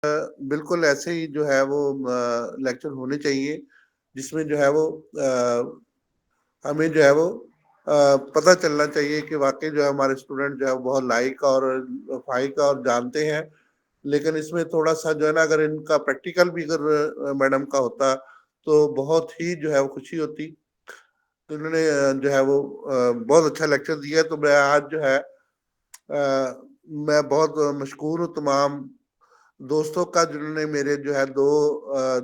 بالکل ایسے ہی جو ہے وہ لیکچر ہونے چاہیے، جس میں جو ہے وہ ہمیں جو ہے وہ پتہ چلنا چاہیے کہ واقعی جو ہے ہمارے اسٹوڈنٹ جو ہے بہت لائق اور فائق اور جانتے ہیں، لیکن اس میں تھوڑا سا جو ہے نا اگر ان کا پریکٹیکل بھی اگر میڈم کا ہوتا تو بہت ہی جو ہے وہ خوشی ہوتی۔ تو انہوں نے جو ہے وہ بہت اچھا لیکچر دیا، تو میں آج جو ہے میں بہت مشکور ہوں تمام دوستوں کا جنہوں نے میرے جو ہے دو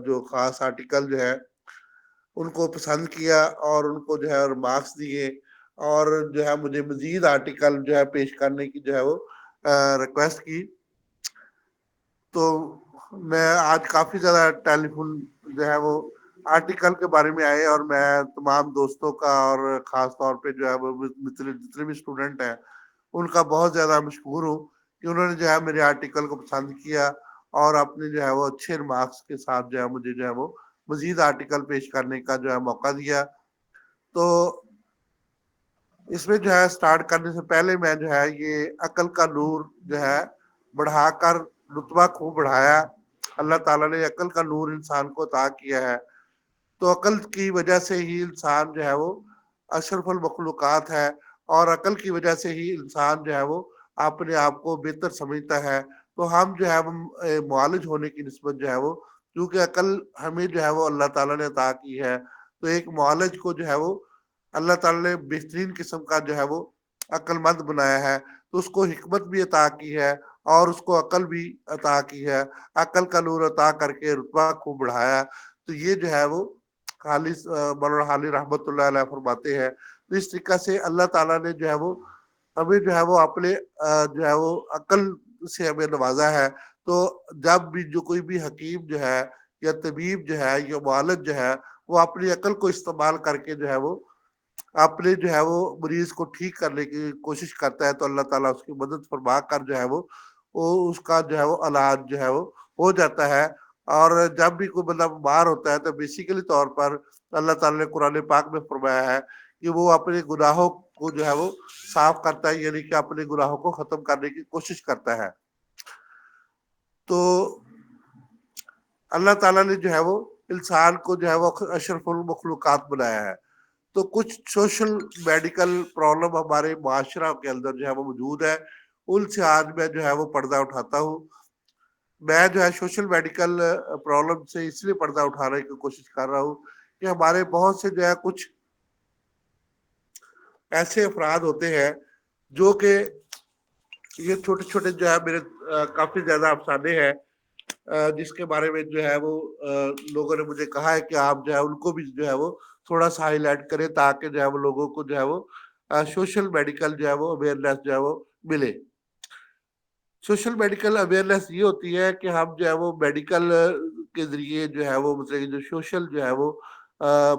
جو خاص آرٹیکل جو ہے ان کو پسند کیا اور ان کو جو ہے مارکس دیے، اور جو ہے مجھے مزید آرٹیکل جو ہے پیش کرنے کی جو ہے وہ ریکویسٹ کی۔ تو میں آج کافی زیادہ ٹیلی فون جو ہے وہ آرٹیکل کے بارے میں آئے، اور میں تمام دوستوں کا اور خاص طور پہ جو ہے وہ جتنے بھی اسٹوڈنٹ ہیں ان کا بہت زیادہ مشکور ہوں کہ انہوں نے جو ہے میرے آرٹیکل کو پسند کیا اور اپنے جو ہے وہ اچھے مارکس کے ساتھ جو ہے مجھے جو ہے وہ مزید آرٹیکل پیش کرنے کا جو ہے موقع دیا۔ تو اس میں جو ہے سٹارٹ کرنے سے پہلے میں جو ہے یہ عقل کا نور جو ہے بڑھا کر رتبہ خوب بڑھایا۔ اللہ تعالیٰ نے عقل کا نور انسان کو عطا کیا ہے، تو عقل کی وجہ سے ہی انسان جو ہے وہ اشرف المخلوقات ہے، اور عقل کی وجہ سے ہی انسان جو ہے وہ اپنے آپ کو بہتر سمجھتا ہے۔ تو ہم جو ہے وہ معالج ہونے کی نسبت جو ہے وہ، کیونکہ عقل ہمیں جو ہے وہ اللہ تعالیٰ نے عطا کی ہے، تو ایک معالج کو جو ہے وہ اللہ تعالیٰ نے بہترین قسم کا جو ہے وہ عقل مند بنایا ہے، تو اس کو حکمت بھی عطا کی ہے اور اس کو عقل بھی عطا کی ہے، عقل کا نور عطا کر کے رتبہ خوب بڑھایا۔ تو یہ جو ہے وہ خالص مولانا حالی رحمۃ اللہ علیہ فرماتے ہیں۔ تو اس طریقہ سے اللہ تعالیٰ نے جو ہے وہ ہمیں جو ہے وہ اپنے جو ہے وہ عقل سے ہمیں نوازا ہے۔ تو جب بھی جو کوئی بھی حکیم جو ہے یا طبیب جو ہے یا معالج جو ہے وہ اپنی عقل کو استعمال کر کے جو ہے وہ اپنے جو ہے وہ مریض کو ٹھیک کرنے کی کوشش کرتا ہے، تو اللہ تعالیٰ اس کی مدد فرما کر جو ہے وہ اس کا جو ہے وہ علاج جو ہے وہ ہو جاتا ہے۔ اور جب بھی کوئی بندہ بیمار ہوتا ہے تو بیسیکلی طور پر اللہ تعالیٰ نے قرآن پاک میں فرمایا ہے کہ وہ اپنے گناہوں کو جو ہے وہ صاف کرتا ہے، یعنی کہ اپنے گناہوں کو ختم کرنے کی کوشش کرتا ہے۔ تو اللہ تعالیٰ نے جو ہے وہ انسان کو جو ہے وہ اشرف المخلوقات بنایا ہے۔ تو کچھ سوشل میڈیکل پرابلم ہمارے معاشرہ کے اندر جو ہے وہ موجود ہے، ان سے آج میں جو ہے وہ پردہ اٹھاتا ہوں۔ میں جو ہے سوشل میڈیکل پرابلم سے اس لیے پردہ اٹھانے کی کوشش کر رہا ہوں کہ ہمارے بہت سے جو ہے کچھ ایسے افراد ہوتے ہیں جو کہ یہ چھوٹے چھوٹے جو ہے میرے کافی زیادہ افسانے ہیں جس کے بارے میں جو ہے وہ لوگوں نے مجھے کہا ہے کہ آپ جو ہے ان کو بھی جو ہے وہ تھوڑا سا ہائی لائٹ کریں، تاکہ جو ہے وہ لوگوں کو جو ہے وہ سوشل میڈیکل جو ہے وہ اویئرنیس جو ہے وہ ملے۔ سوشل میڈیکل اویئرنیس یہ ہوتی ہے کہ ہم جو ہے وہ میڈیکل کے ذریعے جو ہے وہ مطلب جو سوشل جو ہے وہ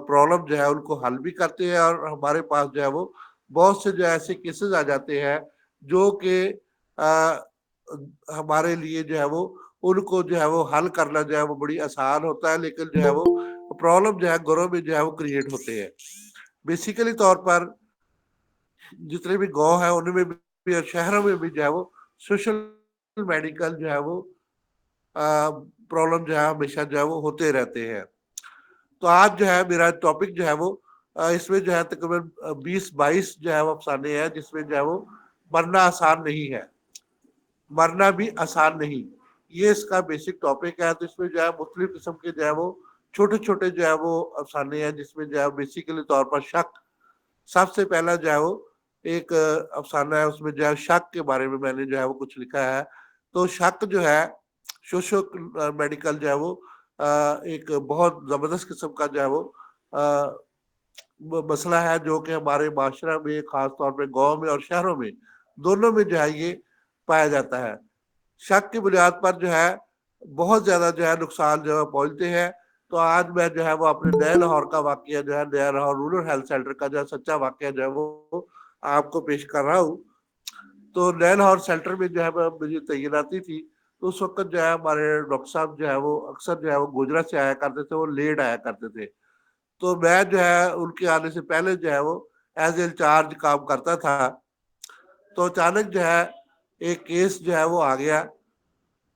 پرابلم جو ہے ان کو حل بھی کرتے ہیں، اور ہمارے پاس جو ہے وہ بہت سے جو ایسے کیسز آ جاتے ہیں جو کہ ہمارے لیے جو ہے وہ ان کو جو ہے وہ حل کرنا جو ہے وہ بڑی آسان ہوتا ہے، لیکن جو ہے وہ پرابلم جو ہے گھروں میں جو ہے وہ کریٹ ہوتے ہیں۔ بیسیکلی طور پر جتنے بھی گاؤں ہیں ان میں بھی شہروں میں بھی جو ہے وہ سوشل میڈیکل جو ہے وہ پرابلم جو ہے ہمیشہ جو ہے وہ ہوتے رہتے ہیں۔ تو آج جو ہے میرا ٹاپک جو ہے وہ اس میں جو ہے تقریباً 20-22 جو ہے وہ افسانے ہیں، جس میں جو ہے وہ مرنا آسان نہیں ہے، مرنا بھی آسان نہیں، یہ اس کا بیسک ٹاپک ہے۔ تو اس میں جو ہے مختلف قسم کے جو ہے وہ چھوٹے چھوٹے جو ہے وہ افسانے ہیں، جس میں جو ہے بیسیکلی طور پر شک سب سے پہلا جو ہے وہ ایک افسانہ ہے، اس میں جو ہے شک کے بارے میں نے جو ہے وہ کچھ لکھا ہے۔ تو شک جو ہے سوشل میڈیکل جو ہے وہ ایک بہت زبردست قسم کا جو ہے وہ مسئلہ ہے، جو کہ ہمارے معاشرہ میں خاص طور پہ گاؤں میں اور شہروں میں دونوں میں جو ہے یہ پایا جاتا ہے۔ شک کی بنیاد پر جو ہے بہت زیادہ جو ہے نقصان جو ہے پہنچتے ہیں۔ تو آج میں جو ہے وہ اپنے نئے لاہور کا واقعہ جو ہے نیا لاہور رورل ہیلتھ سینٹر کا جو ہے سچا واقعہ جو ہے وہ آپ کو پیش کر رہا ہوں۔ تو نئے لاہور سینٹر میں جو ہے مجھے تعیناتی تھی، تو اس وقت جو ہے ہمارے ڈاکٹر صاحب جو ہے وہ اکثر جو ہے وہ گوجرا سے آیا کرتے تھے، وہ لیٹ آیا کرتے تھے۔ تو میں جو ہے ان کے آنے سے پہلے جو ہے وہ ایز اے انچارج کام کرتا تھا۔ تو اچانک جو ہے ایک کیس جو ہے وہ آ گیا،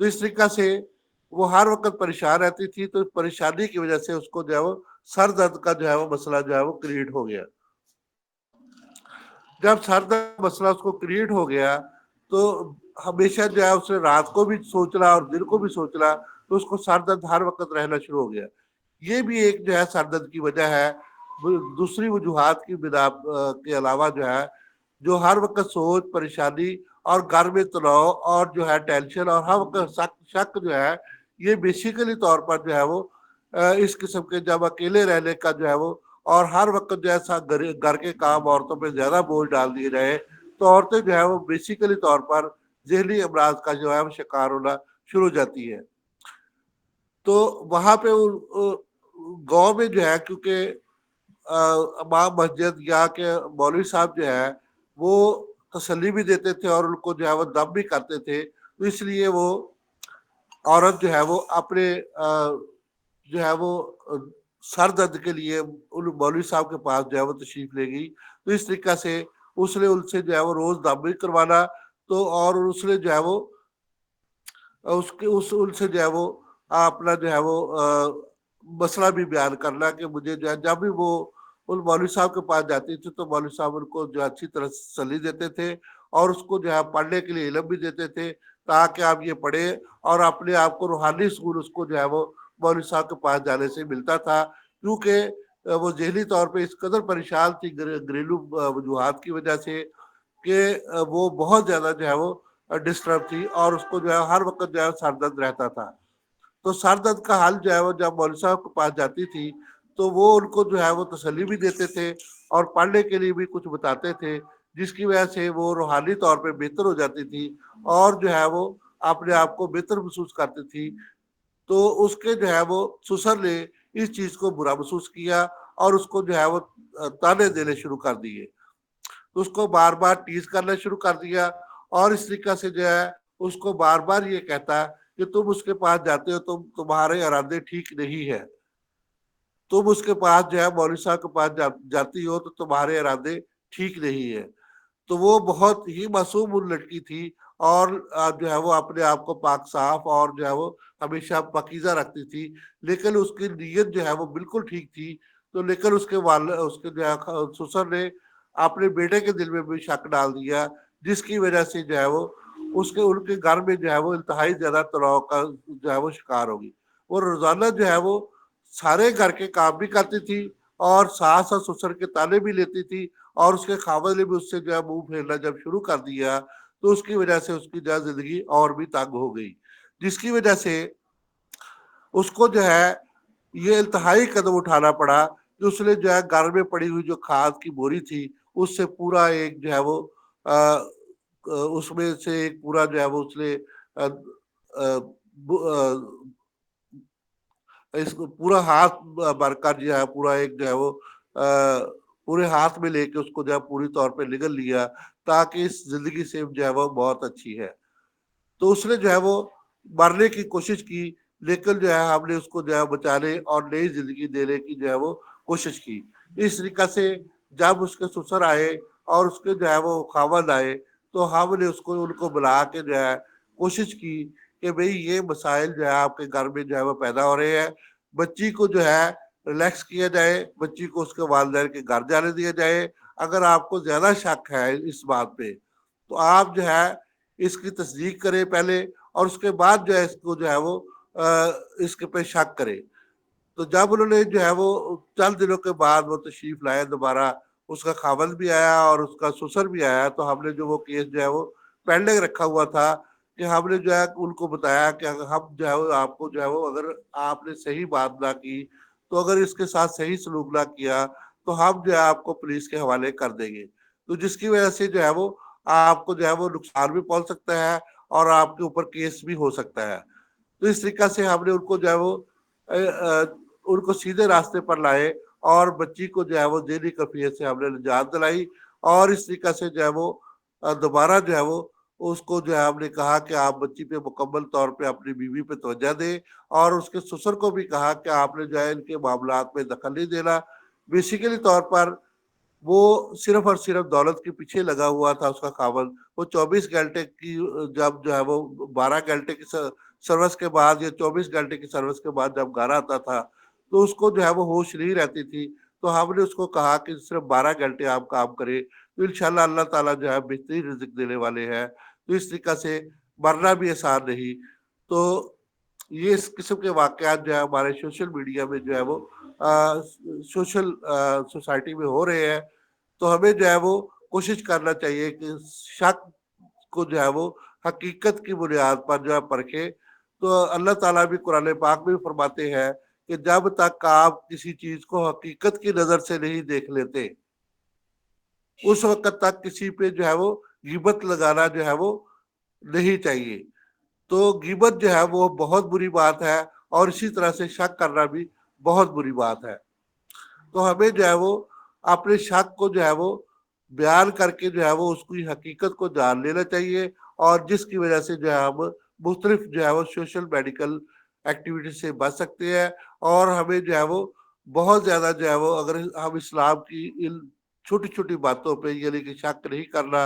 تو اس طریقہ سے وہ ہر وقت پریشان رہتی تھی، تو پریشانی کی وجہ سے اس کو جو ہے وہ سر درد کا جو ہے وہ مسئلہ جو ہے وہ کریٹ ہو گیا۔ جب سر درد مسئلہ اس کو کریٹ ہو گیا تو ہمیشہ جو ہے اس نے رات کو بھی سوچنا اور دن کو بھی سوچنا، تو اس کو سر درد ہر وقت رہنا شروع ہو گیا۔ یہ بھی ایک جو ہے سر درد کی وجہ ہے۔ دوسری وجوہات کی بنا کے علاوہ جو ہے، جو ہر وقت سوچ، پریشانی اور گھر میں تناؤ اور جو ہے ٹینشن اور ہر وقت شک جو ہے، یہ بیسیکلی طور پر جو ہے وہ اس قسم کے جب اکیلے رہنے کا جو ہے وہ اور ہر وقت جو ایسا گھر کے کام عورتوں پہ زیادہ بوجھ ڈال دیے جائے، تو عورتیں جو ہے وہ بیسیکلی طور پر ذہنی امراض کا جو ہے وہ شکار ہونا شروع ہو جاتی ہے۔ تو وہاں پہ گاؤں میں جو ہے، کیونکہ امام مسجد یا کہ مولوی صاحب جو ہے وہ تسلی بھی دیتے تھے اور ان کو جو ہے وہ دم بھی کرتے تھے، تو اس لیے وہ عورت جو ہے وہ اپنے جو ہے وہ سر درد کے لیے ان مولوی صاحب کے پاس جو ہے وہ تشریف لے گئی۔ تو اس طریقہ سے اس نے ان سے جو ہے وہ روز دم بھی کروانا، تو اور اس نے جو ہے وہ ان سے جو ہے وہ اپنا جو ہے وہ مسئلہ بھی بیان کرنا کہ مجھے جو ہے، جب بھی وہ ان مولوی صاحب کے پاس جاتی تھی تو مولوی صاحب ان کو جو اچھی طرح تسلی دیتے تھے اور اس کو جو ہے پڑھنے کے لیے علم بھی دیتے تھے، تاکہ آپ یہ پڑھے اور اپنے آپ کو روحانی سکون اس کو جو ہے وہ مولوی صاحب کے پاس جانے سے ملتا تھا، کیونکہ وہ ذہنی طور پہ اس قدر پریشان تھی گھریلو وجوہات کی وجہ سے کہ وہ بہت زیادہ جو ہے وہ ڈسٹرب تھی اور اس کو جو ہے ہر وقت جو ہے سر درد رہتا تھا۔ تو سر درد کا حل جو ہے وہ جب مولوی صاحب کے پاس جاتی تھی تو وہ ان کو جو ہے وہ تسلی بھی دیتے تھے اور پڑھنے کے لیے بھی کچھ بتاتے تھے، جس کی وجہ سے وہ روحانی طور پہ بہتر ہو جاتی تھی اور جو ہے وہ اپنے آپ کو بہتر محسوس کرتی تھی۔ تو اس کے جو ہے وہ سسر نے اس چیز کو برا محسوس کیا اور اس کو جو ہے وہ تانے دینے شروع کر دیے، تو اس کو بار بار ٹیز کرنا شروع کر دیا اور اس طریقہ سے جو ہے اس کو بار بار یہ کہتا کہ تم اس کے پاس جاتے ہو، تمہارے ارادے ٹھیک نہیں ہے، تم اس کے پاس جو ہے مولوی صاحب کے پاس جاتی ہو تو تمہارے ارادے ٹھیک نہیں ہے۔ تو وہ بہت ہی معصوم لڑکی تھی اور جو ہے وہ اپنے آپ کو پاک صاف اور جو ہے وہ ہمیشہ پاکیزہ رکھتی تھی، لیکن اس کی نیت جو ہے وہ بالکل ٹھیک تھی۔ تو لیکن اس کے جو ہے سسر نے اپنے بیٹے کے دل میں بھی شک ڈال دیا، جس کی وجہ سے جو ہے وہ ان کے گھر میں جو ہے وہ انتہائی زیادہ تناؤ کا جو ہے وہ شکار ہوگی۔ وہ روزانہ جو ہے وہ سارے گھر کے کام بھی کرتی تھی اور ساس اور سسر کے تانے بھی لیتی تھی، اور اس کے خاوند نے بھی اس سے جو ہے منہ پھیرنا جب شروع کر دیا تو اس کی وجہ سے اس کی جو ہے زندگی اور بھی تنگ ہو گئی، جس کی وجہ سے اس کو جو ہے یہ انتہائی قدم اٹھانا پڑا کہ اس نے جو ہے گھر میں پڑی ہوئی جو کھاد کی بوری تھی اس سے پورا ایک جو ہے وہ اس میں سے ایک پورا جو ہے وہ اس نے اس کو پورا ہاتھ بھر کر جو ہے پورا ایک جو ہے وہ پورے ہاتھ میں لے کے اس کو جو ہے پوری طور پہ نگل لیا، تاکہ اس زندگی سے جو ہے وہ بہت اچھی ہے۔ تو اس نے جو ہے وہ مرنے کی کوشش کی، لیکن جو ہے ہم نے اس کو جو ہے بچانے اور نئی زندگی دینے کی جو ہے وہ کوشش کی۔ اس طریقہ سے جب اس کے سسر آئے اور اس کے جو ہے وہ خاوند آئے تو ہم نے ان کو بلا کے جو ہے کوشش کی کہ بھئی یہ مسائل جو ہے آپ کے گھر میں جو ہے وہ پیدا ہو رہے ہیں، بچی کو جو ہے ریلیکس کیا جائے، بچی کو اس کے والدین کے گھر جانے دیا جائے۔ اگر آپ کو زیادہ شک ہے اس بات پہ تو آپ جو ہے اس کی تصدیق کرے پہلے، اور اس کے بعد جو ہے اس کو جو ہے وہ اس کے پہ شک کرے۔ تو جب انہوں نے جو ہے وہ چند دنوں کے بعد وہ تشریف لائے دوبارہ، اس کا خاوند بھی آیا اور اس کا سسر بھی آیا، تو ہم نے جو وہ کیس جو ہے وہ پینڈنگ رکھا ہوا تھا کہ ہم نے جو ہے ان کو بتایا کہ ہم جو ہے وہ آپ کو جو ہے وہ اگر آپ نے صحیح بات نہ کی تو اگر اس کے ساتھ صحیح سلوک نہ کیا تو ہم جو ہے آپ کو پولیس کے حوالے کر دیں گے، تو جس کی وجہ سے جو ہے وہ آپ کو جو ہے وہ نقصان بھی پہنچ سکتا ہے اور آپ کے اوپر کیس بھی ہو سکتا ہے۔ تو اس طریقہ سے ہم نے ان کو جو ہے وہ ان کو سیدھے راستے پر لائے اور بچی کو جو ہے وہ ذہنی کیفیت سے ہم نے نجات دلائی، اور اس طریقہ سے جو ہے وہ دوبارہ جو ہے وہ اس کو جو ہے ہم نے کہا کہ آپ بچی پہ مکمل طور پہ اپنی بیوی پہ توجہ دیں، اور اس کے سسر کو بھی کہا کہ آپ نے جو ہے ان کے معاملات میں دخل نہیں دینا۔ بیسیکلی طور پر وہ صرف اور صرف دولت کے پیچھے لگا ہوا تھا اس کا خاوند. وہ 24 گھنٹے کی جب جو ہے وہ 12 گھنٹے کی سروس کے بعد یا 24 گھنٹے کی سروس کے بعد جب گھر آتا تھا تو اس کو جو ہے وہ ہوش نہیں رہتی تھی. تو ہم نے اس کو کہا کہ صرف 12 گھنٹے آپ کام کریں تو انشاءاللہ اللہ تعالیٰ جو ہے بہترین رزق دینے والے ہیں. تو اس طریقہ سے مرنا بھی آسان نہیں. تو یہ اس قسم کے واقعات جو ہے ہمارے سوشل میڈیا میں جو ہے وہ سوشل سوسائٹی میں ہو رہے ہیں. تو ہمیں جو ہے وہ کوشش کرنا چاہیے کہ شک کو جو ہے وہ حقیقت کی بنیاد پر جو ہے پرکھے. تو اللہ تعالیٰ بھی قرآن پاک میں بھی فرماتے ہیں کہ جب تک آپ کسی چیز کو حقیقت کی نظر سے نہیں دیکھ لیتے اس وقت تک کسی پہ جو ہے وہ غیبت لگانا جو ہے وہ نہیں چاہیے. تو غیبت جو ہے وہ بہت بری بات ہے اور اسی طرح سے شک کرنا بھی بہت بری بات ہے. تو ہمیں جو ہے وہ اپنے شک کو جو ہے وہ بیان کر کے جو ہے وہ اس کی حقیقت کو جان لینا چاہیے. اور جس کی وجہ سے جو ہے ہم مختلف جو ہے وہ سوشل میڈیکل ایکٹیویٹی سے بچ سکتے ہیں. اور ہمیں جو ہے وہ بہت زیادہ جو ہے وہ اگر ہم اسلام کی ان چھوٹی چھوٹی باتوں پہ یعنی کہ شک نہیں کرنا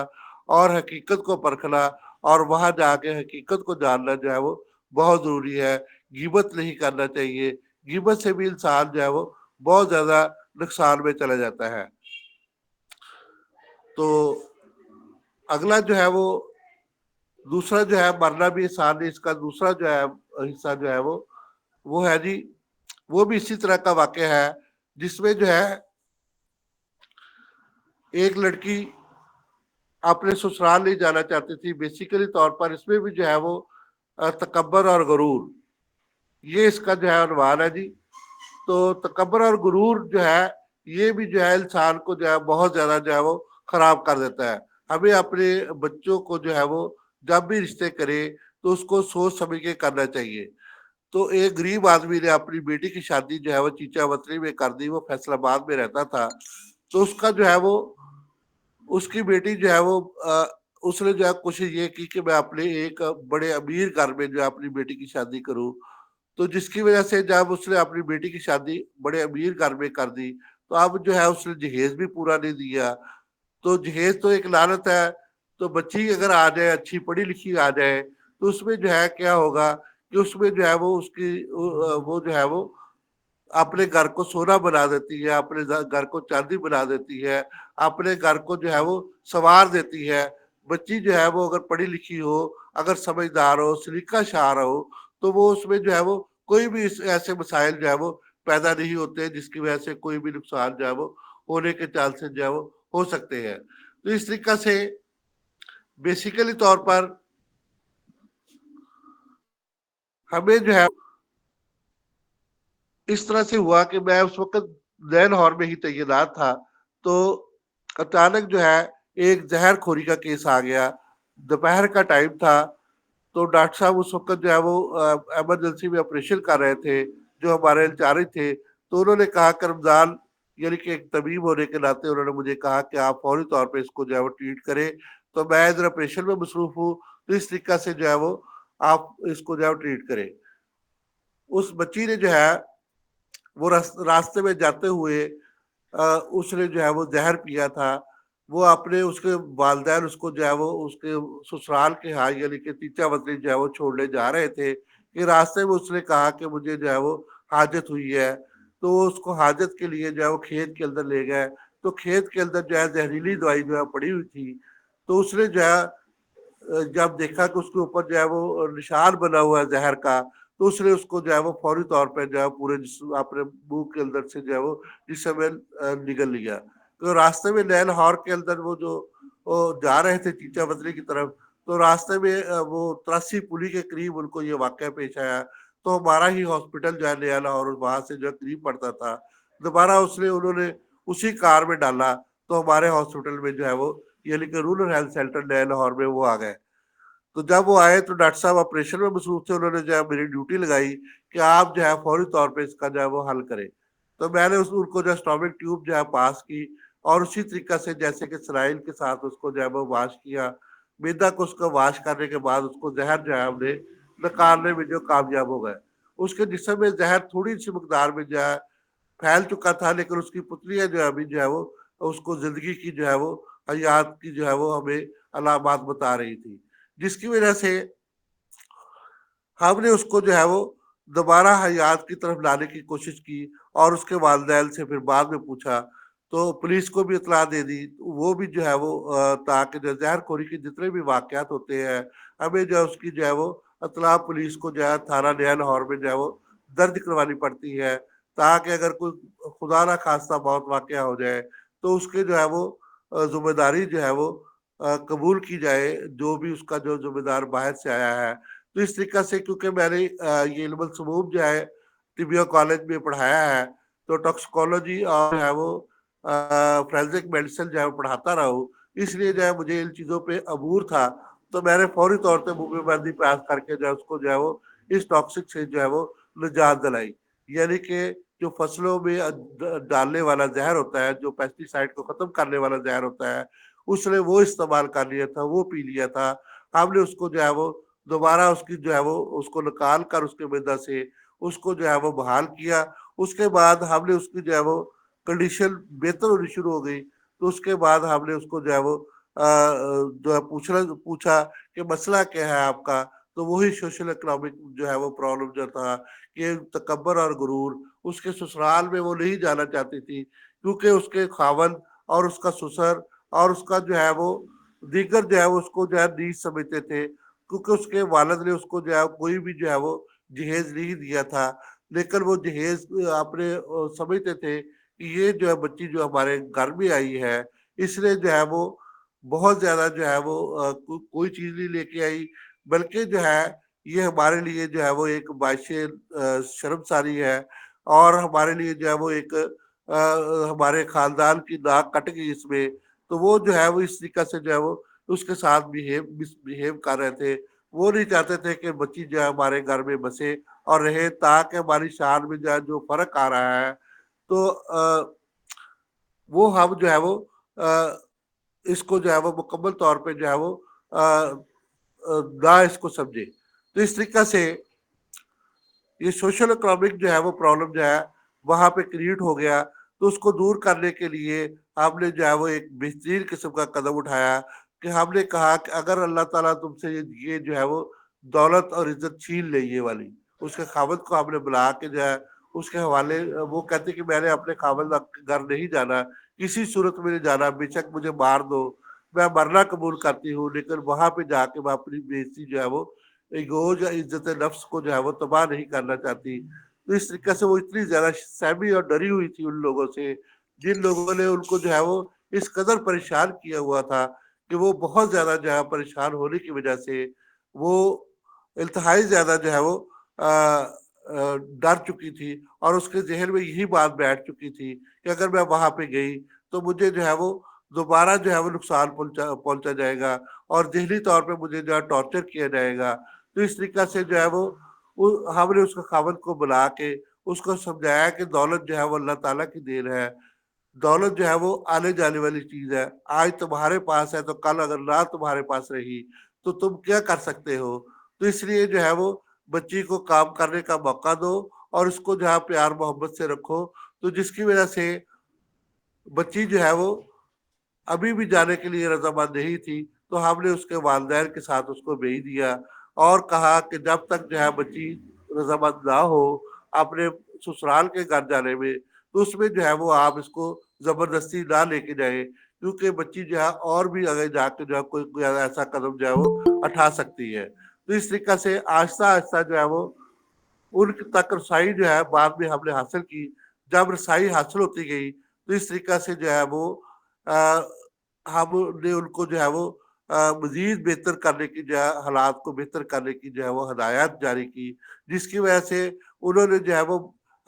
اور حقیقت کو پرکھنا اور وہاں جا کے حقیقت کو جاننا جو ہے وہ بہت ضروری ہے. غیبت نہیں کرنا چاہیے. غیبت سے بھی انسان جو ہے وہ بہت زیادہ نقصان میں چلا جاتا ہے. تو اگلا جو ہے وہ دوسرا جو ہے مرنا بھی آسان ہے. اس کا دوسرا جو ہے حصہ جو ہے وہ ہے جی وہ بھی اسی طرح کا واقعہ ہے جس میں جو ہے ایک لڑکی اپنے سسرال نہیں جانا چاہتی تھی. بیسیکلی طور پر اس میں بھی جو ہے وہ تکبر اور غرور یہ اس کا جو ہے عنوان ہے جی. تو تکبر اور غرور جو ہے یہ بھی جو ہے انسان کو جو ہے بہت زیادہ جو ہے وہ خراب کر دیتا ہے. ہمیں اپنے بچوں کو جو ہے وہ جب بھی رشتے کرے تو اس کو سوچ سمجھ کے کرنا چاہیے. تو ایک غریب آدمی نے اپنی بیٹی کی شادی جو ہے وہ چیچا وطنی میں کر دی. وہ فیصل آباد میں رہتا تھا. تو اس کا جو ہے وہ اس کی بیٹی جو ہے وہ اس نے جو ہے کوشش یہ کی کہ میں اپنے ایک بڑے امیر گھر میں جو ہے اپنی بیٹی کی شادی کروں. تو جس کی وجہ سے جب اس نے اپنی بیٹی کی شادی بڑے امیر گھر میں کر دی تو اب جو ہے اس نے جہیز بھی پورا نہیں دیا. تو جہیز تو ایک لعنت ہے. تو بچی اگر آ جائے اچھی پڑھی لکھی آ جائے تو اس میں جو ہے کیا ہوگا کہ اس میں جو ہے وہ اس کی وہ جو ہے وہ اپنے گھر کو سونا بنا دیتی ہے. اپنے گھر کو چاندی بنا دیتی ہے. اپنے گھر کو جو ہے وہ سنوار دیتی ہے. بچی جو ہے وہ اگر پڑھی لکھی ہو اگر سمجھدار ہو سلیقہ شعر ہو تو وہ اس میں جو ہے وہ کوئی بھی ایسے مسائل جو ہے وہ پیدا نہیں ہوتے جس کی وجہ سے کوئی بھی نقصان جو ہے وہ ہونے کے چانسز جو ہے وہ ہو سکتے ہیں. تو اس طریقہ سے بیسیکلی طور پر ہمیں جو ہے اس طرح سے ہوا کہ میں اس وقت نین ہار میں ہی تعینات تھا. تو اچانک جو ہے ایک زہر خوری کا کیس آ گیا. دوپہر کا ٹائم تھا. تو ڈاکٹر صاحب اس وقت جو ہے وہ ایمرجنسی میں آپریشن کر رہے تھے جو ہمارے انچارج تھے. تو انہوں نے کہا کہ رمضان یعنی کہ ایک طبیب ہونے کے ناطے انہوں نے مجھے کہا کہ آپ فوری طور پہ اس کو جو ہے وہ ٹریٹ کریں. تو میں ادھر آپریشن میں مصروف ہوں. تو اس طریقہ سے جو ہے وہ آپ اس کو جو ہے ٹریٹ کریں. اس بچی نے جو ہے وہ راستے میں جاتے ہوئے اس نے جو ہے وہ زہر پیا تھا. وہ اپنے اس کے والدین اس کو جو ہے وہ اس کے سسرال کے ہاں یعنی کہ چیچا وطنی جو ہے وہ چھوڑنے جا رہے تھے کہ راستے میں اس نے کہا کہ مجھے جو ہے وہ حاجت ہوئی ہے. تو اس کو حاجت کے لیے جو ہے وہ کھیت کے اندر لے گئے. تو کھیت کے اندر جو ہے زہریلی دوائی جو ہے پڑی ہوئی تھی. تو اس نے جو ہے جب دیکھا کہ اس کے اوپر جو ہے وہ نشان بنا ہوا ہے زہر کا تو اس نے اس کو جو ہے وہ فوری طور پہ جو ہے پورے اپنے منہ کے اندر سے جو ہے وہ جسم میں نگل لیا. تو راستے میں نین ہار کے اندر وہ جو جا رہے تھے چیچا وطنی کی طرف تو راستے میں وہ 83 پلی کے قریب ان کو یہ واقعہ پیش آیا. تو ہمارا ہی ہاسپٹل جو ہے نیا لاہور وہاں سے جو ہے قریب پڑتا تھا. دوبارہ انہوں نے اسی کار میں ڈالا. تو ہمارے ہاسپٹل میں جو ہے وہ یعنی کہ رورل ہیلتھ سینٹر نیا لاہور میں وہ آ گئے. تو جب وہ آئے تو ڈاکٹر صاحب آپریشن میں مصروف تھے. انہوں نے جو ہے میری ڈیوٹی لگائی کہ آپ جو ہے فوری طور پہ اس کا جو ہے وہ حل کریں. تو میں نے ان کو جو اسٹامک ٹیوب جو ہے پاس کی اور اسی طریقہ سے جیسے کہ سرائل کے ساتھ اس کو جو ہے وہ واش کیا. میدا کو اس کو واش کرنے کے بعد اس کو زہر جو ہے ہم نے نکالنے میں جو کامیاب ہو گئے. اس کے جسم میں زہر تھوڑی سی مقدار میں جو ہے پھیل چکا تھا لیکن اس کی پتلیاں جو ہے ابھی جو ہے وہ اس کو زندگی کی جو ہے وہ حیات کی جو ہے وہ ہمیں علامات بتا رہی تھی، جس کی وجہ سے ہم نے اس کو جو ہے وہ دوبارہ حیات کی طرف لانے کی کوشش کی، اور اس کے والدین سے پھر بعد میں پوچھا تو پولیس کو بھی اطلاع دے دی، وہ بھی جو ہے وہ تاکہ جو زہر خوری کے جتنے بھی واقعات ہوتے ہیں ہمیں جو ہے اس کی جو ہے وہ اطلاع پولیس کو جو ہے تھانہ نیا لاہور میں جو ہے وہ درج کروانی پڑتی ہے، تاکہ اگر کوئی خدا نہ خواستہ بہت واقعہ ہو جائے تو اس کے جو ہے وہ ذمہ داری جو ہے وہ قبول کی جائے، جو بھی اس کا جو ذمہ دار باہر سے آیا ہے۔ تو اس طریقہ سے کیونکہ میں نے یہ علم السموم جو ہے طبیہ کالج میں پڑھایا ہے، تو ٹاکسیکولوجی اور جو ہے وہ فورینسک میڈیسن جو ہے پڑھاتا رہا ہوں، اس لیے جو ہے مجھے ان چیزوں پہ عبور تھا، تو میں نے فوری طور پہ منہ بندی پیاس کر کے جو ہے اس کو جو ہے وہ اس ٹاکسک سے جو ہے وہ نجات دلائی، یعنی کہ جو فصلوں میں ڈالنے والا زہر ہوتا ہے، جو پیسٹی سائڈ کو ختم کرنے والا زہر ہوتا ہے، اس نے وہ استعمال کر لیا تھا، وہ پی لیا تھا، ہم نے اس کو جو ہے وہ دوبارہ اس کی جو ہے وہ اس کو نکال کر اس کے معدہ سے اس کو جو ہے وہ بحال کیا، اس کے بعد ہم نے اس کی جو ہے وہ کنڈیشن بہتر ہونی شروع ہو گئی، تو اس کے بعد ہم نے اس کو جو ہے وہ جو ہے پوچھا کہ مسئلہ کیا ہے آپ کا، تو وہی سوشل اکنامک جو ہے وہ پرابلم جو تھا کہ تکبر اور غرور، اس کے سسرال میں وہ نہیں جانا چاہتی تھی کیونکہ اس کے خاوند اور اس کا سسر اور اس کا جو ہے وہ دیگر جو ہے وہ اس کو جو ہے نیچ سمجھتے تھے، کیونکہ اس کے والد نے اس کو جو ہے کوئی بھی جو ہے وہ جہیز نہیں دیا تھا، لیکن وہ جہیز اپنے سمجھتے تھے کہ یہ جو ہے بچی جو ہمارے گھر میں آئی ہے، اس لیے جو ہے وہ بہت زیادہ جو ہے وہ کوئی چیز نہیں لے کے آئی، بلکہ جو ہے یہ ہمارے لیے جو ہے وہ ایک باعث شرمساری ہے، اور ہمارے لیے جو ہے وہ ایک ہمارے خاندان کی ناک کٹ گئی اس میں، تو وہ جو ہے وہ اس طریقہ سے جو ہے وہ اس کے ساتھ بہیو کر رہے تھے، وہ نہیں چاہتے تھے کہ بچی جو ہے ہمارے گھر میں بسے اور رہے، تاکہ ہماری شان میں جو ہے جو فرق آ رہا ہے تو وہ ہم جو ہے وہ اس کو جو ہے وہ مکمل طور پہ جو ہے وہ نہ اس کو سمجھے، تو اس طریقہ سے یہ سوشل اکنامک جو ہے وہ پرابلم جو ہے وہاں پہ کریٹ ہو گیا، تو اس کو دور کرنے کے لیے ہم نے جو ہے وہ ایک بہترین قسم کا قدم اٹھایا کہ ہم نے کہا کہ اگر اللہ تعالیٰ تم سے یہ جو ہے وہ دولت اور عزت چھین لے یہ والی، اس کے خاوند کو ہم نے بلا کے جو ہے اس کے حوالے، وہ کہتے کہ میں نے اپنے خاوند گھر نہیں جانا، کسی صورت میں نہیں جانا، بے شک مجھے مار دو، میں مرنا قبول کرتی ہوں، لیکن وہاں پہ جا کے میں اپنی بےعزتی جو ہے وہ ایگوز یا عزت نفس کو جو ہے وہ تباہ نہیں کرنا چاہتی، تو اس طریقے سے وہ اتنی زیادہ سہمی اور ڈری ہوئی تھی ان لوگوں سے، جن لوگوں نے ان کو جو ہے وہ اس قدر پریشان کیا ہوا تھا کہ وہ بہت زیادہ جو ہے پریشان ہونے کی وجہ سے وہ انتہائی زیادہ جو ہے وہ ڈر چکی تھی، اور اس کے ذہن میں یہی بات بیٹھ چکی تھی کہ اگر میں وہاں پہ گئی تو مجھے جو ہے وہ دوبارہ جو ہے وہ نقصان پہنچا جائے گا، اور ذہنی طور پہ مجھے جو ہے ٹارچر کیا جائے گا، تو اس طریقہ سے جو ہے وہ ہم نے اس کے خاوند کو بلا کے اس کو سمجھایا کہ دولت جو ہے وہ اللہ تعالیٰ کی دین ہے، دولت جو ہے وہ آنے جانے والی چیز ہے، آج تمہارے پاس ہے تو کل اگر نہ تمہارے پاس رہی تو تم کیا کر سکتے ہو، تو اس لیے جو ہے وہ بچی کو کام کرنے کا موقع دو اور اس کو جہاں پیار محبت سے رکھو، تو جس کی وجہ سے بچی جو ہے وہ ابھی بھی جانے کے لیے رضامند نہیں تھی، تو ہم نے اس کے والدین کے ساتھ اس کو بھیج دیا اور کہا کہ جب تک جو ہے بچی رضامند نہ ہو اپنے سسرال کے گھر جانے میں، تو اس میں جو ہے وہ آپ اس کو زبردستی نہ لے کے جائیں، کیونکہ بچی جو ہے اور بھی آگے جا کے جو ہے کوئی ایسا قدم جو ہے وہ اٹھا سکتی ہے، تو اس طریقہ سے آہستہ آہستہ جو ہے وہ ان تک رسائی جو ہے بعد میں ہم نے حاصل کی، جب رسائی حاصل ہوتی گئی تو اس طریقہ سے جو ہے وہ ہم نے ان کو جو ہے وہ مزید بہتر کرنے کی جو ہے حالات کو بہتر کرنے کی جو ہے وہ ہدایات جاری کی، جس کی وجہ سے انہوں نے جو ہے وہ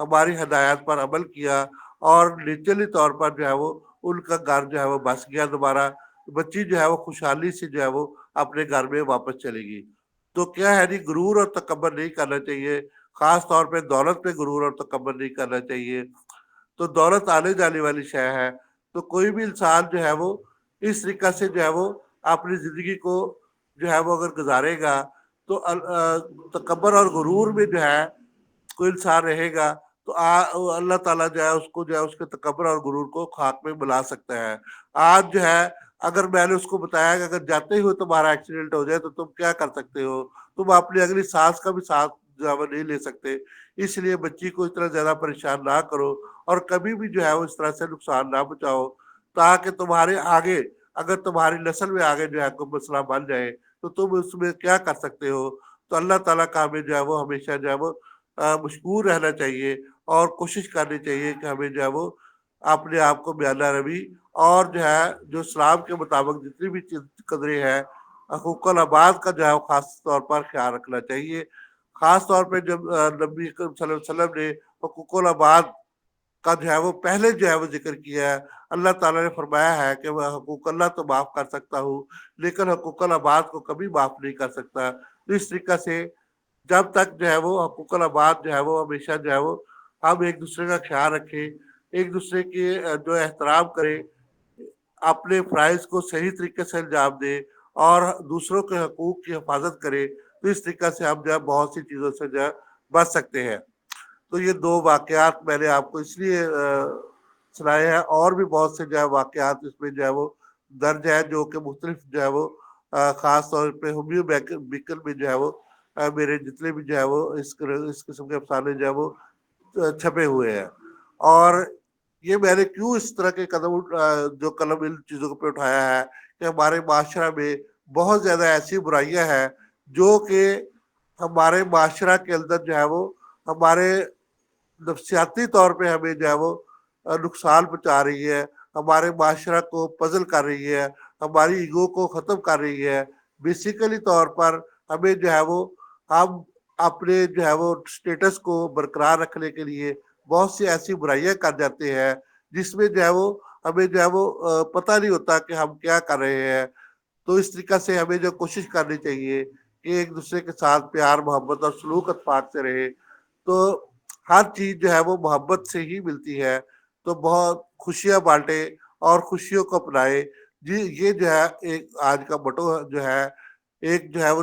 ہماری ہدایات پر عمل کیا، اور نیچرلی طور پر جو ہے وہ ان کا گھر جو ہے وہ بس گیا دوبارہ، بچی جو ہے وہ خوشحالی سے جو ہے وہ اپنے گھر میں واپس چلے گی، تو کیا ہے نہیں غرور اور تکبر نہیں کرنا چاہیے، خاص طور پہ دولت پہ غرور اور تکبر نہیں کرنا چاہیے، تو دولت آنے جانے والی شے ہے، تو کوئی بھی انسان جو ہے وہ اس طریقہ سے جو ہے وہ اپنی زندگی کو جو ہے وہ اگر گزارے گا تو تکبر اور غرور میں جو ہے کوئی انسان رہے گا تو اللہ تعالیٰ جو ہے اس کو جو ہے اس کے تکبر اور غرور کو خاک میں ملا سکتا ہے. آج جو ہے اگر میں نے اس کو بتایا کہ اگر جاتے ہی تمہارا ایکسیڈنٹ ہو جائے تو تم کیا کر سکتے ہو, تم اپنی اگلی سانس کا بھی ساتھ جو ہے نہیں لے سکتے. اس لیے بچی کو اتنا زیادہ پریشان نہ کرو اور کبھی بھی جو ہے وہ اس طرح سے نقصان نہ پہنچاؤ, تاکہ تمہارے آگے اگر تمہاری نسل میں آگے جو ہے کوئی مسئلہ بن جائے تو تم اس میں کیا کر سکتے ہو. تو اللہ تعالیٰ کا ہمیں جو ہے وہ ہمیشہ جو ہے وہ مشکور رہنا چاہیے اور کوشش کرنی چاہیے کہ ہمیں جو ہے وہ اپنے آپ کو بیانہ روی اور جو ہے جو اسلام کے مطابق جتنی بھی قدریں ہیں حقوق العباد کا جو ہے خاص طور پر خیال رکھنا چاہیے. خاص طور پہ جب نبی کریم صلی اللہ علیہ وسلم نے حقوق العباد کا جو ہے وہ پہلے جو ہے وہ ذکر کیا ہے. اللہ تعالیٰ نے فرمایا ہے کہ وہ حقوق اللہ تو معاف کر سکتا ہوں لیکن حقوق العباد کو کبھی معاف نہیں کر سکتا. تو اس طریقہ سے جب تک جو ہے وہ حقوق العباد جو ہے وہ ہمیشہ جو ہے وہ ہم ایک دوسرے کا خیال رکھیں, ایک دوسرے کی جو احترام کریں, اپنے فرائض کو صحیح طریقے سے انجام دیں اور دوسروں کے حقوق کی حفاظت کریں. تو اس طریقہ سے ہم جو ہے بہت سی چیزوں سے جو ہے بچ سکتے ہیں. تو یہ دو واقعات میں نے آپ کو اس لیے سنائے ہیں, اور بھی بہت سے جو ہے واقعات اس میں جو ہے وہ درج ہے جو کہ مختلف جو ہے وہ خاص طور پہ ہومیو بیکل میں جو ہے وہ میرے جتنے بھی جو ہے وہ اس قسم کے افسانے جو ہے وہ چھپے ہوئے ہیں. اور یہ میں نے کیوں اس طرح کے قدم جو قلم ان چیزوں پہ اٹھایا ہے کہ ہمارے معاشرہ میں بہت زیادہ ایسی برائیاں ہیں جو کہ ہمارے معاشرہ کے اندر جو ہے وہ ہمارے نفسیاتی طور پہ ہمیں جو ہے وہ نقصان پہنچا رہی ہے, ہمارے معاشرہ کو پزل کر رہی ہے, ہماری ایگو کو ختم کر رہی ہے. بیسیکلی طور پر ہمیں جو ہے وہ ہم اپنے جو ہے وہ سٹیٹس کو برقرار رکھنے کے لیے بہت سی ایسی برائیاں کر جاتے ہیں جس میں جو ہے وہ ہمیں جو ہے وہ پتہ نہیں ہوتا کہ ہم کیا کر رہے ہیں. تو اس طریقہ سے ہمیں جو کوشش کرنی چاہیے کہ ایک دوسرے کے ساتھ پیار محبت اور سلوک اتفاق سے رہے. تو ہر چیز جو ہے وہ محبت سے ہی ملتی ہے. تو بہت خوشیاں بانٹے اور خوشیوں کو اپنائے. جی یہ جو ہے ایک آج کا موٹو جو ہے ایک جو ہے وہ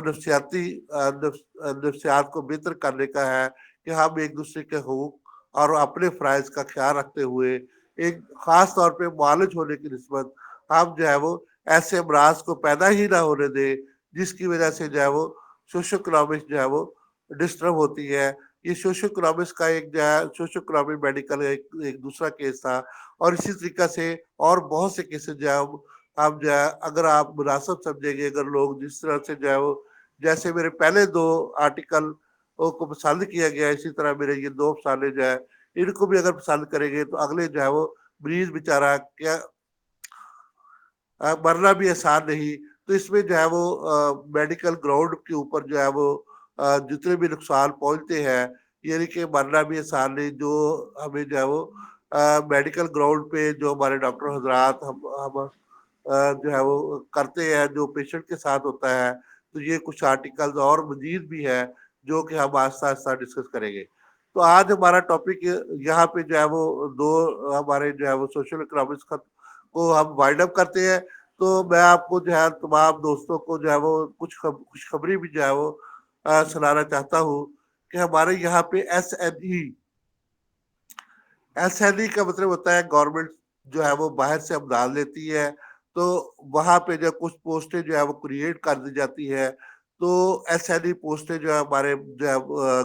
نفسیات کو بہتر کرنے کا ہے کہ ہم ایک دوسرے کے حقوق اور اپنے فرائض کا خیال رکھتے ہوئے ایک خاص طور پہ معالج ہونے کی نسبت ہم جو ہے وہ ایسے امراض کو پیدا ہی نہ ہونے دے جس کی وجہ سے جو ہے وہ سوشو اکنامکس جو ہے وہ ڈسٹرب ہوتی ہے. یہ سوشو اکنامکس کا ایک جو ہے سوشو اکنامک میڈیکل ایک دوسرا کیس تھا, اور اسی طریقہ سے اور بہت سے کیسز جو ہے آپ جو ہے اگر آپ مناسب سمجھیں گے, اگر لوگ جس طرح سے جو ہے وہ جیسے میرے پہلے 2 آرٹیکل کو پسند کیا گیا اسی طرح میرے یہ 2 افسانے جو ہے ان کو بھی اگر پسند کریں گے تو اگلے جو ہے وہ مریض بیچارہ کیا مرنا بھی آسان نہیں. تو اس میں جو ہے وہ میڈیکل گراؤنڈ کے اوپر جو ہے وہ جتنے بھی نقصان پہنچتے ہیں یعنی کہ مرنا بھی آسان نہیں. جو ہمیں جو ہے وہ میڈیکل گراؤنڈ پہ جو ہمارے ڈاکٹر حضرات ہم جو ہے وہ کرتے ہیں جو پیشنٹ کے ساتھ ہوتا ہے, تو یہ کچھ آرٹیکلز اور مزید بھی ہے جو کہ ہم آہستہ آہستہ ڈسکس کریں گے. تو آج ہمارا ٹاپک یہاں پہ جو ہے وہ 2 ہمارے جو ہے وہ سوشل اکنامکس کو ہم وائنڈ اپ کرتے ہیں. تو میں آپ کو جو ہے تمام دوستوں کو جو ہے وہ کچھ خوشخبری بھی جو ہے وہ سنانا چاہتا ہوں کہ ہمارے یہاں پہ ایس این ای کا مطلب ہوتا ہے گورنمنٹ جو ہے وہ باہر سے امداد لیتی ہے. تو وہاں پہ جو کچھ پوسٹیں جو ہے وہ کریٹ کر دی جاتی ہے. تو ایس این ای پوسٹیں جو ہے ہمارے جو ہے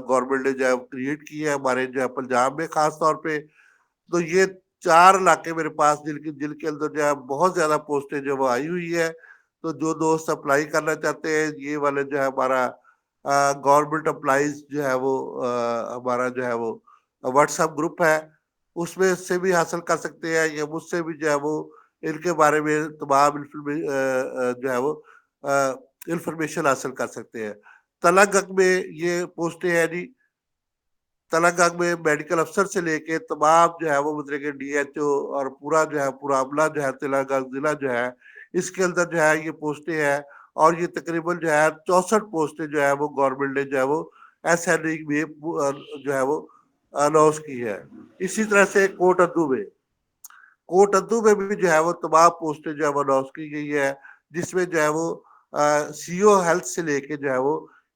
گورنمنٹ نے جو ہے کریٹ کی ہے ہمارے جو ہے پنجاب میں خاص طور پہ. تو یہ 4 علاقے میرے پاس جن کے اندر جو ہے بہت زیادہ پوسٹیں جو وہ آئی ہوئی ہے. تو جو دوست اپلائی کرنا چاہتے ہیں یہ والے جو ہے ہمارا گورنمنٹ امپلائیز جو ہے وہ ہمارا جو ہے وہ واٹس ایپ گروپ ہے اس میں سے بھی حاصل کر سکتے ہیں, یا مجھ سے بھی جو ہے وہ ان کے بارے میں تمام جو ہے وہ انفارمیشن حاصل کر سکتے ہیں. تلنگانہ میں یہ پوسٹیں ہیں جی, تلنگانہ میں میڈیکل افسر سے لے کے تمام جو ہے وہ مطلب کہ ڈی ایچ او اور پورا جو ہے پورا عملہ جو ہے تلنگانہ ضلع جو ہے اس کے اندر جو ہے یہ پوسٹیں ہیں. اور یہ تقریباً جو ہے 64 پوسٹیں جو ہے وہ گورنمنٹ نے جو ہے وہ ایس این ای میں جو ہے وہ اناؤنس کی ہے. اسی طرح سے کوٹ ادو میں بھی جو ہے وہ تمام پوسٹیں جو ہے وہ اناؤنس کی گئی ہے, جس میں جو ہے وہ سی او ہیلتھ سے لے کے جو ہے وہ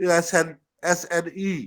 SNE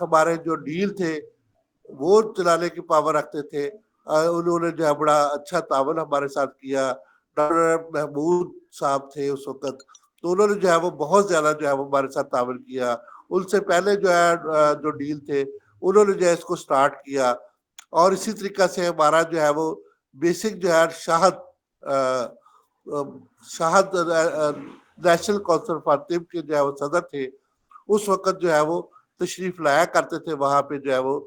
ہمارے جو ڈیل تھے وہ چلانے کی پاور رکھتے تھے، انہوں نے جو ہے بڑا اچھا تعاون ہمارے ساتھ کیا. ڈاکٹر محمود صاحب تھے اس وقت، تو انہوں نے جو ہے وہ بہت زیادہ جو ہے وہ ہمارے ساتھ تعاون کیا. ان سے پہلے جو ہے جو ڈیل تھے انہوں نے جو ہے اس کو سٹارٹ کیا. اور اسی طریقہ سے ہمارا جو ہے وہ بیسک جو ہے شاہد نیشنل کونسل فار طب کے جو ہے وہ صدر تھے. اس وقت جو ہے وہ تشریف لایا کرتے تھے وہاں پہ جو ہے وہ،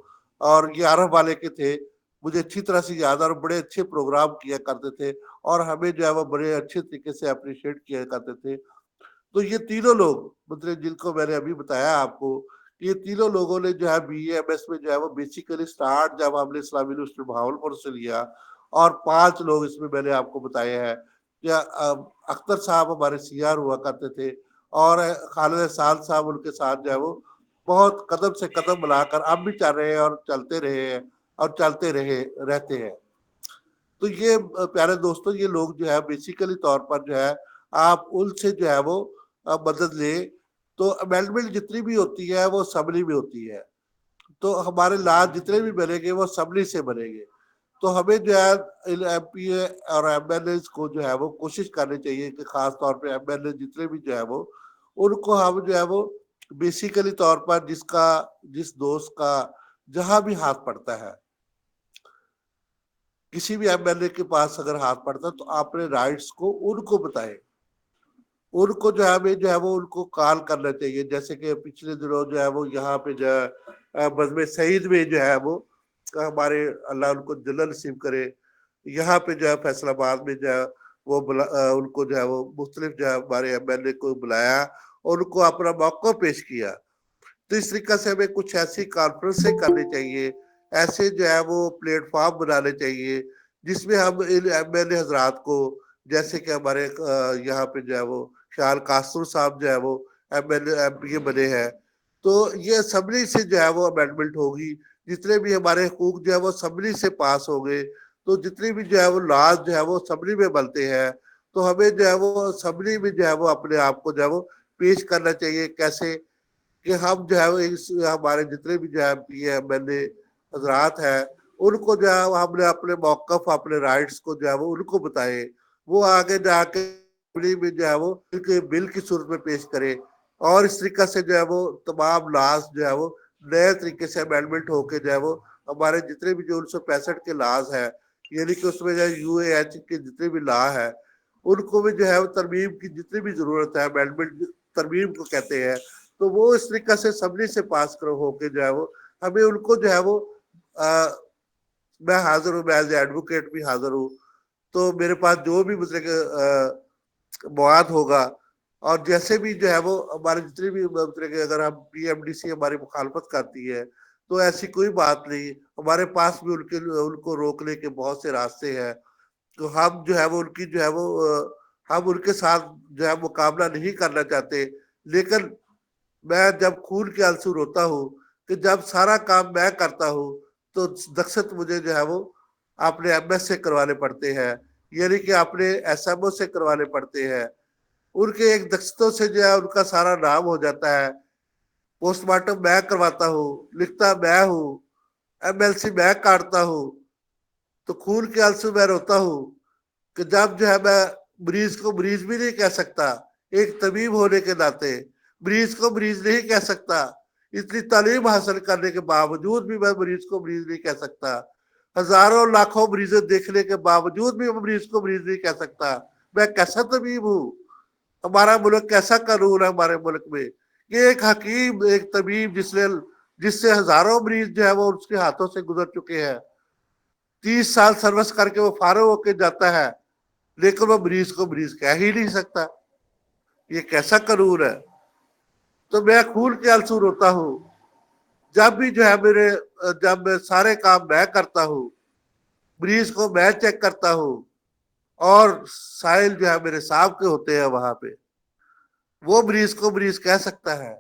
اور 11 والے کے تھے، مجھے اچھی طرح سے یاد ہے، اور بڑے اچھے پروگرام کیا کرتے تھے اور ہمیں جو ہے وہ بڑے اچھے طریقے سے اپریشیٹ کیا کرتے تھے. تو یہ تینوں لوگ مطلب جن کو میں نے ابھی بتایا آپ کو، یہ تینوں لوگوں نے جو ہے بی اے ایم ایس میں جو ہے وہ بیسیکلی سٹارٹ جب ہم نے اسلامی یونیورسٹی بہاولپور سے لیا، اور 5 لوگ اس میں نے آپ کو بتایا ہے. اختر صاحب ہمارے سی آر ہوا کرتے تھے، اور خالد احسان صاحب ان کے ساتھ جو ہے وہ بہت قدم سے قدم ملا کر اب بھی چل رہے ہیں اور چلتے رہے ہیں اور چلتے رہتے ہیں. تو یہ پیارے دوستوں، یہ لوگ جو ہے بیسیکلی طور پر جو ہے آپ ان سے جو ہے وہ مدد لیں. تو امینڈمنٹ جتنی بھی ہوتی ہے وہ اسمبلی میں ہوتی ہے، تو ہمارے لا جتنے بھی بنے گے وہ اسمبلی سے بنے گے. تو ہمیں جو ہے ایم پی اے اور ایم ایل اے کو جو ہے وہ کوشش کرنی چاہیے کہ خاص طور پہ ایم ایل اے جتنے بھی جو ہے وہ، ان کو ہم جو ہے وہ بیسیکلی طور پر جس دوست کا جہاں بھی ہاتھ پڑتا ہے، کسی بھی ایم ایل اے کے پاس اگر ہاتھ پڑتا ہے تو اپنے رائٹس کو ان کو بتائے. ان کو جو ہے ہمیں جو ہے وہ ان کو کال کرنا چاہیے. جیسے کہ پچھلے دنوں جو ہے وہ یہاں پہ جو ہے بزم سعید میں جو ہے وہ ہمارے اللہ ان کو جنت نصیب کرے، یہاں پہ جو ہے فیصل آباد میں جو ہے وہ ان کو جو ہے وہ مختلف جو ہے ہمارے ایم ایل اے کو بلایا اور ان کو اپنا موقع پیش کیا. تو اس طریقے سے ہمیں کچھ ایسی کانفرنسیں کرنی چاہیے، ایسے جو ہے وہ پلیٹ فارم بنانے چاہیے جس میں ہم ایم ایل اے حضرات کو، جیسے کہ ہمارے یہاں پہ جو ہے وہ شال قاسر صاحب جو ہے وہ ایم پی اے بنے ہیں، تو یہ اسمبلی سے جو ہے وہ امینڈمنٹ ہوگی. جتنے بھی ہمارے حقوق جو ہے وہ اسمبلی سے پاس ہو گئے، تو جتنی بھی جو ہے وہ لاز جو ہے وہ اسمبلی میں بنتے ہیں. تو ہمیں جو ہے وہ اسمبلی میں جو ہے وہ اپنے آپ کو جو ہے وہ پیش کرنا چاہیے، کیسے کہ ہم جو ہے ہمارے جتنے بھی جو ہے پی ایم ایل اے حضرات ہیں ان کو جو ہے ہم نے اپنے موقف اپنے رائٹس کو جو ہے وہ ان کو بتائے، وہ آگے جا کے میں جو ہے وہ بل کی صورت میں پیش کرے. اور اس طریقے سے جو ہے وہ تمام لاز جو ہے وہ نئے طریقے سے امینڈمنٹ ہو کے جو ہے وہ ہمارے جتنے بھی جو 1965 کے لاز ہیں، یعنی کہ اس میں جو یو اے ایچ کے جتنے بھی لا ہے ان کو بھی جو ہے وہ ترمیم کی جتنی بھی ضرورت ہے، امینڈمنٹ ترمیم کو کہتے ہیں، تو وہ اس طریقے سے اسمبلی سے پاس ہو کے جو ہے وہ ہمیں ان کو جو ہے وہ میں حاضر ہوں، میں ایز اے ایڈوکیٹ بھی حاضر ہوں. تو میرے پاس جو بھی مطلب کہ مواد ہوگا، اور جیسے بھی جو ہے وہ ہمارے جتنے بھی مطلب کہ اگر ہم پی ایم ڈی سی ہماری مخالفت کرتی ہے تو ایسی کوئی بات نہیں، ہمارے پاس بھی ان کو روکنے کے بہت سے راستے ہیں. تو ہم جو ہے وہ ان کی جو ہے وہ ہم ان کے ساتھ جو ہے مقابلہ نہیں کرنا چاہتے، لیکن میں جب خون کے آنسو روتا ہوں کہ جب سارا کام میں کرتا ہوں تو دقت مجھے جو ہے وہ اپنے ایم ایس سے کروانے پڑتے ہیں، یعنی کہ اپنے ایس ایم او سے کروانے پڑتے ہیں. ان کے ایک دقتوں سے جو ہے ان کا سارا نام ہو جاتا ہے. پوسٹ مارٹم میں کرواتا ہوں، لکھتا میں ہوں، ایم ایل سی میں کاٹتا ہوں. تو خون کے آنسو میں روتا ہوں کہ جب جو ہے میں مریض کو مریض بھی نہیں کہہ سکتا، ایک طبیب ہونے کے ناطے مریض کو مریض نہیں کہہ سکتا، اتنی تعلیم حاصل کرنے کے باوجود بھی میں مریض کو مریض نہیں کہہ سکتا، ہزاروں لاکھوں مریضیں دیکھنے کے باوجود بھی میں مریض کو مریض نہیں کہہ سکتا. میں کیسا طبیب ہوں؟ ہمارا ملک کیسا قانون ہے ہمارے ملک میں کہ ایک حکیم، ایک طبیب جس سے ہزاروں مریض جو ہے وہ اس کے ہاتھوں سے گزر چکے ہیں، 30 سال سروس کر کے وہ فارغ ہو کے جاتا ہے، لیکن وہ مریض کو مریض کہہ ہی نہیں سکتا. یہ کیسا قانون ہے؟ تو میں خون کے آنسو روتا ہوں جب بھی جو ہے جب میں سارے کام میں کرتا ہوں، مریض کو میں چیک کرتا ہوں، اور سائل جو ہے میرے صاحب کے ہوتے ہیں وہاں پہ، وہ مریض کو مریض کہہ سکتا ہے،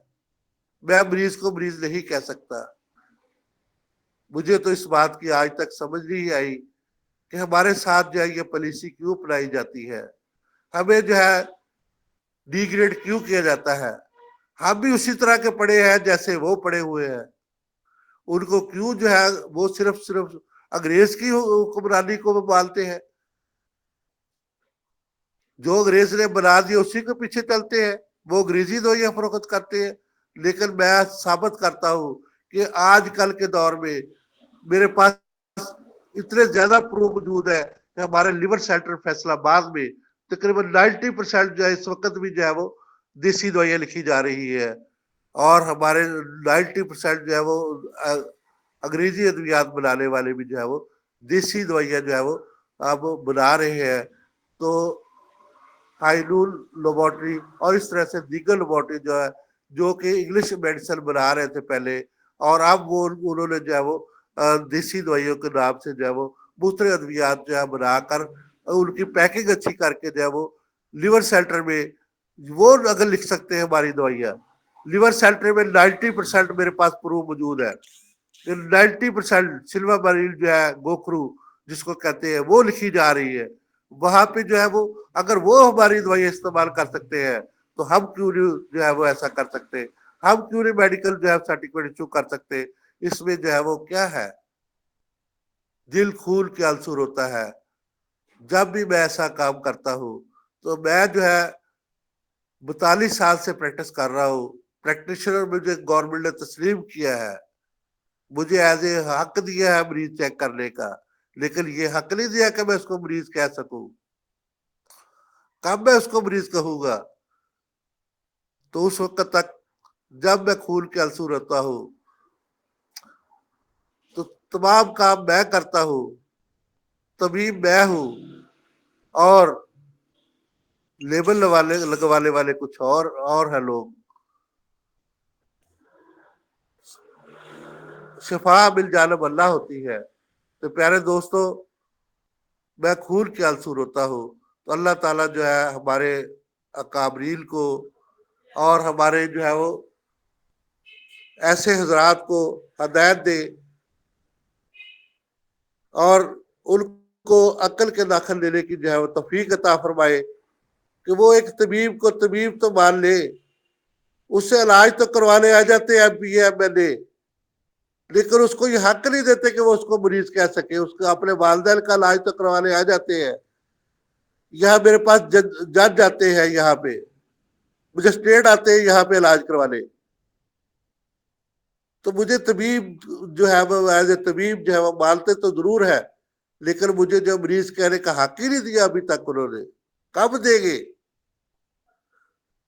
میں مریض کو مریض نہیں کہہ سکتا. مجھے تو اس بات کی آج تک سمجھ نہیں آئی کہ ہمارے ساتھ جو ہے یہ پالیسی کیوں اپنائی جاتی ہے، ہمیں جو ہے ڈی گریڈ کیوں کیا جاتا ہے. ہم بھی اسی طرح کے پڑے ہیں جیسے وہ پڑے ہوئے ہیں. ان کو کیوں جو ہے وہ صرف انگریز کی حکمرانی کو مانتے ہیں؟ جو انگریز نے بنا دیا اسی کے پیچھے چلتے ہیں، وہ انگریزی دوائیاں فروخت کرتے ہیں۔ لیکن میں ثابت کرتا ہوں کہ آج کل کے دور میں میرے پاس اتنے زیادہ پروف موجود ہے کہ ہمارے لیور سینٹر فیصلہ آباد میں تقریباً 90% جو ہے اس وقت بھی جو ہے وہ دیسی دوائیاں لکھی جا رہی ہے، اور ہمارے 90% جو ہے وہ انگریزی ادویات بنانے والے بھی جو ہے وہ دیسی دوائیاں جو ہے وہ اب بنا رہے ہیں۔ تو ہائیلول لیبارٹری اور اس طرح سے دیگر لیبارٹری جو ہے جو کہ انگلش میڈیسن بنا رہے تھے پہلے، اور اب وہ انہوں نے جو ہے وہ دیسی دوائیوں کے نام سے جو ہے وہ دوسرے ادویات جو ہے بنا کر ان کی پیکنگ اچھی کر کے جو ہے وہ لیور سینٹر میں وہ اگر لکھ سکتے ہیں ہماری دوائیاں، لیور سینٹر میں 90% میرے پاس پروف موجود ہے کہ 90% سلوا مریل جو ہے گوکھرو جس کو کہتے ہیں وہ لکھی جا رہی ہے وہاں پہ جو ہے وہ، اگر وہ ہماری دوائیاں استعمال کر سکتے ہیں تو ہم کیوں نہیں جو ہے وہ ایسا کر سکتے؟ ہم کیوں نہیں میڈیکل جو ہے سرٹیفکیٹ ایشو کر سکتے؟ اس میں جو ہے وہ کیا ہے، دل خون کے عنصر ہوتا ہے۔ جب بھی میں ایسا کام کرتا ہوں تو میں جو ہے 42 سال سے پریکٹس کر رہا ہوں، پریکٹیشنر مجھے گورنمنٹ نے تسلیم کیا ہے، مجھے ایز اے حق دیا ہے مریض چیک کرنے کا، لیکن یہ حق نہیں دیا کہ میں اس کو مریض کہہ سکوں۔ کب میں اس کو مریض کہوں گا؟ تو اس وقت تک جب میں خون کے عنصر ہوتا ہوں تو تمام کام میں کرتا ہوں، طبیب میں ہوں، اور لیبل لگوانے والے کچھ اور ہیں لوگ۔ شفا مل جانب اللہ ہوتی ہے۔ تو پیارے دوستو، میں خون کے عنصر ہوتا ہوں تو اللہ تعالیٰ جو ہے ہمارے اکابرین کو اور ہمارے جو ہے وہ ایسے حضرات کو ہدایت دے اور ان کو عقل کے داخل لینے کی جو ہے وہ توفیق عطا فرمائے کہ وہ ایک طبیب تو مان لے، اس سے علاج تو کروانے آ جاتے ہیں MBA لیکن اس کو یہ حق نہیں دیتے کہ وہ اس کو مریض کہہ سکے، اس کو اپنے والدین کا علاج تو کروانے آ جاتے ہیں۔ یہاں میرے پاس جج آتے ہیں، یہاں پہ مجسٹریٹ آتے ہیں یہاں پہ علاج کروانے، تو مجھے طبیب جو ہے وہ ایز اے طبیب جو ہے وہ مانتے تو ضرور ہے، لیکن مجھے جو مریض کہنے کا حق ہی نہیں دیا ابھی تک انہوں نے۔ کب دیں گے؟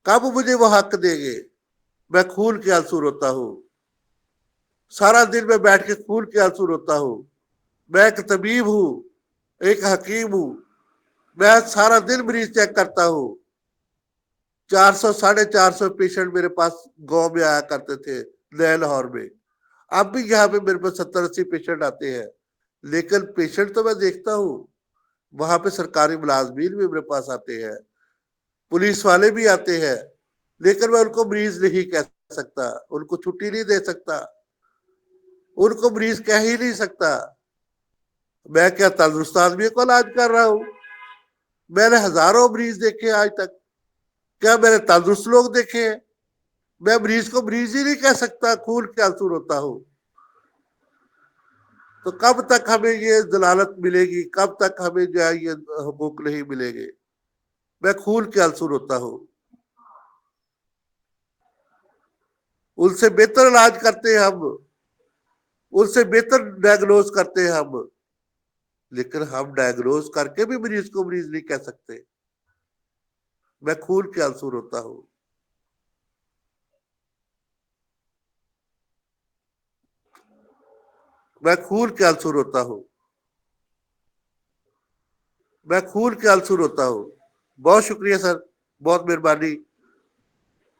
کب مجھے وہ حق دیں گے؟ میں خون کے عنصر ہوتا ہوں، سارا دن میں بیٹھ کے خون کے عنصر ہوتا ہوں، میں ایک طبیب ہوں، ایک حکیم ہوں، میں سارا دن مریض چیک کرتا ہوں۔ 400-450 پیشنٹ میرے پاس گاؤں میں آیا کرتے تھے نئے لاہور میں، اب بھی یہاں پہ میرے پاس 70-80 پیشنٹ آتے ہیں، لیکن پیشنٹ تو میں دیکھتا ہوں۔ وہاں پہ سرکاری ملازمین بھی میرے پاس آتے ہیں، پولیس والے بھی آتے ہیں، لیکن میں ان کو مریض نہیں کہہ سکتا، ان کو چھٹی نہیں دے سکتا، ان کو مریض کہہ ہی نہیں سکتا۔ میں کیا تندرست آدمی کو علاج کر رہا ہوں؟ میں نے ہزاروں مریض دیکھے آج تک، کیا میں نے تندرست لوگ دیکھے ہیں؟ میں مریض کو مریض ہی نہیں کہہ سکتا، خون کے عنصر ہوتا ہوں۔ تو کب تک ہمیں یہ ضلالت ملے گی؟ کب تک ہمیں جو ہے یہ حقوق نہیں ملے گے؟ میں خون کے عنصر ہوتا ہوں، ان سے بہتر علاج کرتے ہیں ہم، ان سے بہتر ڈائگنوز کرتے ہیں ہم، لیکن ہم ڈائگنوز کر کے بھی مریض کو مریض نہیں کہہ سکتے۔ میں خون کے عنصر ہوتا ہوں۔ میں خون کے عنصر ہوتا ہوں۔ میں خون کے عنصر ہوتا ہوں۔ بہت شکریہ سر، بہت مہربانی۔